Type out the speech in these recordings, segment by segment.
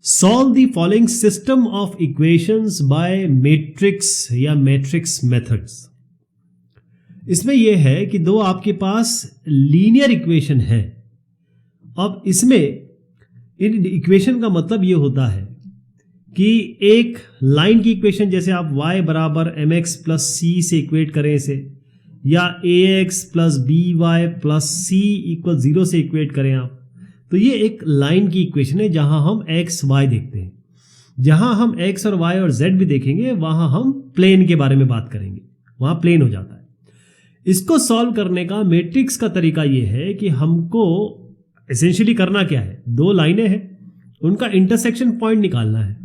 Solve the following system of equations bye matrix या matrix methods. इसमें यह है कि दो आपके पास लीनियर इक्वेशन है। अब इसमें इन इक्वेशन का मतलब यह होता है कि एक लाइन की इक्वेशन, जैसे आप y बराबर mx प्लस सी से इक्वेट करें इसे, या ax plus by plus C equal 0 से इक्वेट करें आप, तो ये एक लाइन की इक्वेशन है जहां हम x y देखते हैं। जहां हम x और y और z भी देखेंगे वहां हम प्लेन के बारे में बात करेंगे, वहां प्लेन हो जाता है। इसको सॉल्व करने का मैट्रिक्स का तरीका यह है कि हमको एसेंशियली करना क्या है, दो लाइनें हैं, उनका इंटरसेक्शन पॉइंट निकालना है।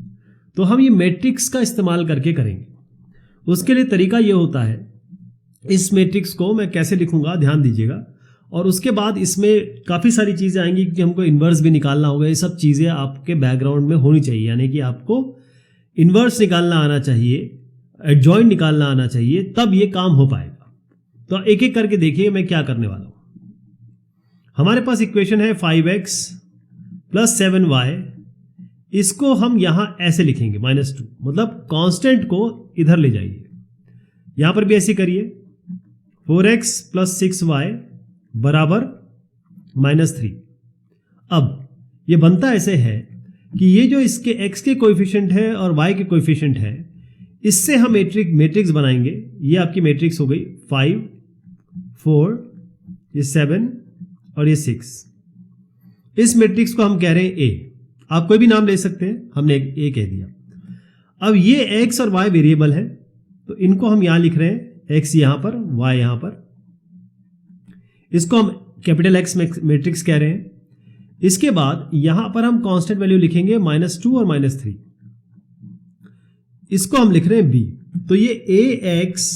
तो हम ये मैट्रिक्स का इस्तेमाल करके करेंगे। उसके लिए तरीका यह होता है, इस मैट्रिक्स को मैं कैसे लिखूंगा ध्यान दीजिएगा, और उसके बाद इसमें काफ़ी सारी चीज़ें आएंगी क्योंकि हमको इन्वर्स भी निकालना होगा। ये सब चीज़ें आपके बैकग्राउंड में होनी चाहिए, यानी कि आपको इन्वर्स निकालना आना चाहिए, एडजॉइंट निकालना आना चाहिए, तब ये काम हो पाएगा। तो एक एक करके देखिए मैं क्या करने वाला हूँ। हमारे पास इक्वेशन है 5x प्लस 7y, इसको हम यहां ऐसे लिखेंगे -2, मतलब कांस्टेंट को इधर ले जाइए। यहां पर भी ऐसे करिए, 4x प्लस 6y बराबर -3। अब ये बनता ऐसे है कि ये जो इसके x के कोएफिशिएंट है और y के कोएफिशिएंट है, इससे हम मैट्रिक्स बनाएंगे। ये आपकी मैट्रिक्स हो गई 5, 4, ये 7 और ये 6। इस मैट्रिक्स को हम कह रहे हैं A। आप कोई भी नाम ले सकते हैं, हमने A कह दिया। अब ये x और y वेरिएबल है, तो इनको हम यहां लिख रहे हैं, x यहां पर, y यहां पर। इसको हम कैपिटल X मैट्रिक्स कह रहे हैं। इसके बाद यहां पर हम कांस्टेंट वैल्यू लिखेंगे -2 और -3, इसको हम लिख रहे हैं B। तो ये ax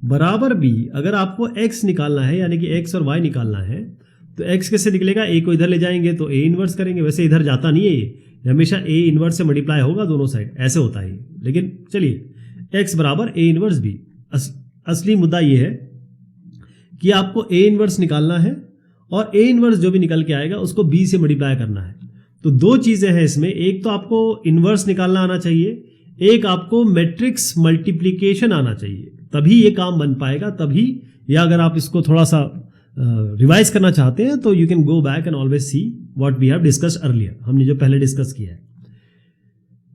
बराबर B। अगर आपको x निकालना है, यानी कि x और y निकालना है, तो x कैसे निकलेगा, a को इधर ले जाएंगे तो a इन्वर्स करेंगे। वैसे इधर जाता नहीं है, ये हमेशा a इन्वर्स से मल्टीप्लाई होगा दोनों साइड, ऐसे होता है। लेकिन चलिए x बराबर a इन्वर्स b। असली मुद्दा ये है कि आपको a इन्वर्स निकालना है और a इन्वर्स जो भी निकल के आएगा उसको b से मल्टीप्लाई करना है। तो दो चीजें हैं इसमें, एक तो आपको इन्वर्स निकालना आना चाहिए, एक आपको मैट्रिक्स मल्टीप्लीकेशन आना चाहिए, तभी ये काम बन पाएगा। तभी, या अगर आप इसको थोड़ा सा रिवाइज करना चाहते हैं तो you can go back and always see what we have discussed earlier, हमने जो पहले डिस्कस किया है।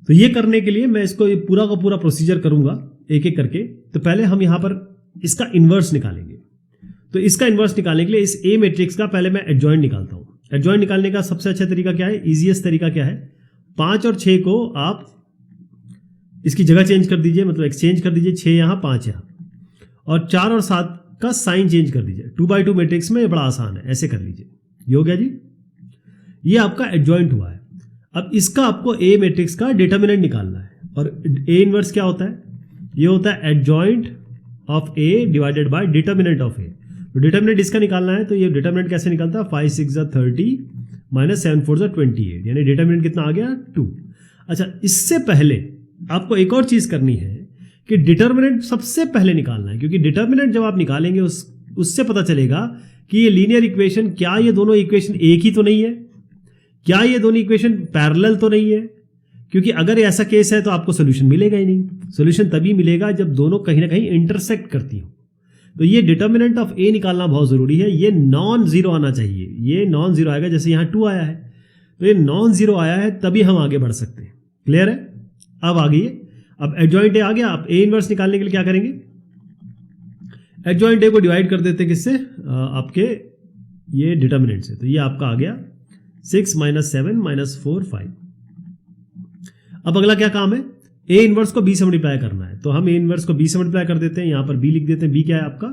तो ये करने के लिए मैं इसको पूरा का पूरा प्रोसीजर करूंगा एक एक करके। तो पहले हम यहां पर इसका इन्वर्स निकालेंगे। तो इसका इन्वर्स निकालने के लिए इस ए मैट्रिक्स का पहले मैं एडजॉइंट निकालता हूं। एडजॉइंट निकालने का सबसे अच्छा तरीका क्या है, इजीएस्ट तरीका क्या है, 5 और 6 को आप इसकी जगह चेंज कर दीजिए, मतलब एक्सचेंज कर दीजिए, 6 यहां 5 यहां, और 4 और 7 का साइन चेंज कर दीजिए। 2x2 मैट्रिक्स में बड़ा आसान है, ऐसे कर लीजिए। ये हो गया जी, ये आपका एडजॉइंट हुआ है। अब इसका आपको ए मैट्रिक्स का डिटर्मिनेंट निकालना है, और ए इनवर्स क्या होता है, ये होता है adjoint of A divided by determinant of A. तो डिटर्मिनेंट इसका निकालना है, तो ये डिटर्मिनेंट कैसे निकलता है, 5 6 30 -7 4 28, यानी डिटर्मिनेंट कितना आ गया 2। अच्छा, इससे पहले आपको एक और चीज करनी है कि डिटर्मिनेंट सबसे पहले निकालना है, क्योंकि डिटर्मिनेंट जब आप निकालेंगे उससे पता चलेगा कि ये लीनियर इक्वेशन, क्या ये दोनों इक्वेशन एक ही तो नहीं है, क्या ये दोनों इक्वेशन पैरेलल तो नहीं है। क्योंकि अगर ऐसा केस है तो आपको सोल्यूशन मिलेगा ही नहीं। सोल्यूशन तभी मिलेगा जब दोनों कहीं ना कहीं इंटरसेक्ट करती हो। तो ये डिटर्मिनेंट ऑफ ए निकालना बहुत जरूरी है। ये नॉन जीरो आना चाहिए, ये नॉन जीरो आएगा, जैसे यहाँ 2 आया है, तो ये नॉन जीरो आया है, तभी हम आगे बढ़ सकते हैं। क्लियर है? अब आ गई, अब एडजॉइंट ए आ गया। आप ए इनवर्स निकालने के लिए क्या करेंगे, एडजॉइंट ए को डिवाइड कर देते हैं किससे, आपके ये डिटर्मिनेंट से। तो ये आपका आ गया 6 -7 -4 5। अब अगला क्या काम है, ए इनवर्स को बी से मल्टीप्लाई करना है। तो हम ए इनवर्स को बी से मल्टीप्लाई कर देते हैं, यहां पर बी लिख देते हैं। बी क्या है आपका,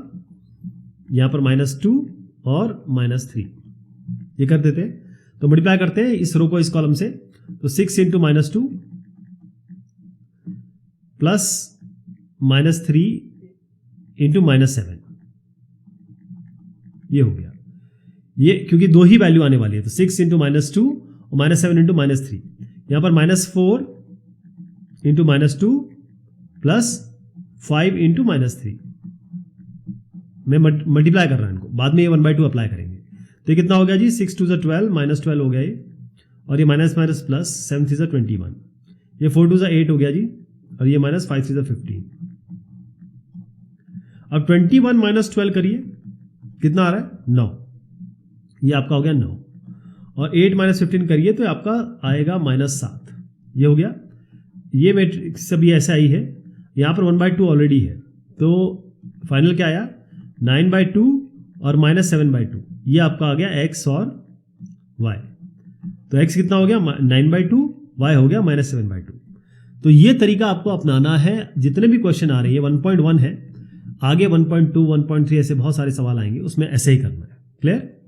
यहां पर -2 और -3, ये कर देते हैं। तो मल्टीप्लाई करते हैं इस रो को इस कॉलम से, तो 6 × -2 प्लस -3 × -7, ये हो गया। ये क्योंकि दो ही वैल्यू आने वाली है, तो 6 × -2 और -7 × -3, यहां पर -4 × -2 प्लस 5 × -3। मैं मल्टीप्लाई कर रहा हूं इनको, बाद में ये 1/2 अप्लाई करेंगे। तो ये कितना हो गया जी, 6 2 12 -12 हो गया ये, और ये माइनस माइनस प्लस, 7 3 21, ये 4 2 8 हो गया जी, और ये माइनस 5 3 15। अब 21 माइनस 12 करिए, कितना आ रहा है 9, ये आपका हो गया 9, और 8 माइनस 15 करिए तो आपका आएगा -7, ये हो गया। ये मैट्रिक्स सब ये ऐसा ही है, यहाँ पर 1/2 ऑलरेडी है, तो फाइनल क्या आया 9/2 और -7/2, ये आपका आ गया x और y। तो x कितना हो गया 9/2, y हो गया -7/2। तो ये तरीका आपको अपनाना है, जितने भी क्वेश्चन आ रहे हैं 1.1 है, आगे 1.2 1.3 ऐसे बहुत सारे सवाल आएंगे, उसमें ऐसे ही करना है। क्लियर?